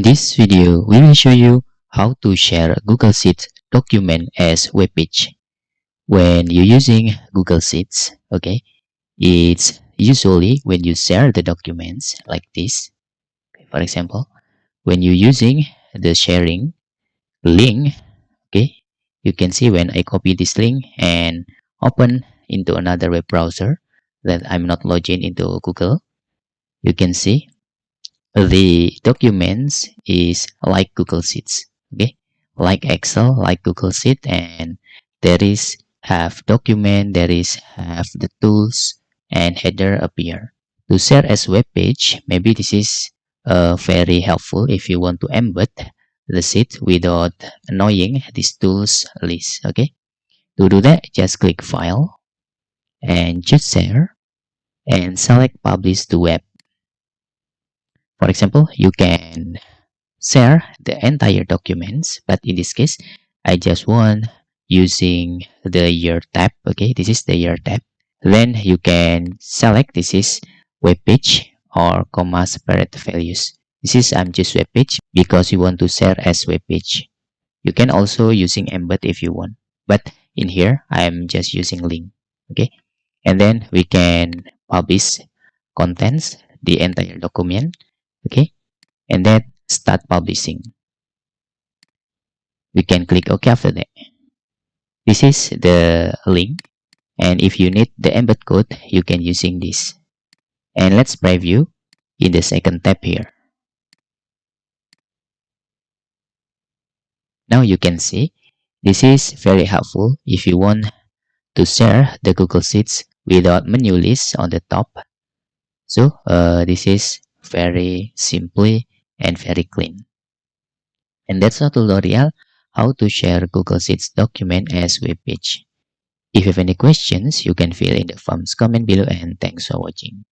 this video, we will show you how to share Google Sheets document as web page. When you're using Google Sheets, okay, it's usually when you share the documents like this. For example, when you're using the sharing link, okay, you can see when I copy this link and open into another web browser that I'm not logged in into Google, you can see the documents is like Google Sheets, okay, like Excel, like Google Sheet, and there is have document, there is have the tools and header appear. To share as web page, maybe this is very helpful if you want to embed the sheet without annoying this tools list. Okay, to do that, just click File and choose Share and select Publish to Web. For example, you can share the entire documents, but in this case, I just want using the year tab. Okay, this is the year tab. Then you can select this is web page or comma separate values. This is I'm just web page because you want to share as web page. You can also using embed if you want, but in here I'm just using link. Okay, and then we can publish contents the entire document. Okay, and then start publishing. We can click OK after that. This is the link, and if you need the embed code, you can using this. And let's preview in the second tab here. Now you can see this is very helpful if you want to share the Google Sheets without menu list on the top. So this is very simply and very clean. And that's our tutorial how to share Google Sheets document as web page. If you have any questions, you can fill in the forms comment below, and thanks for watching.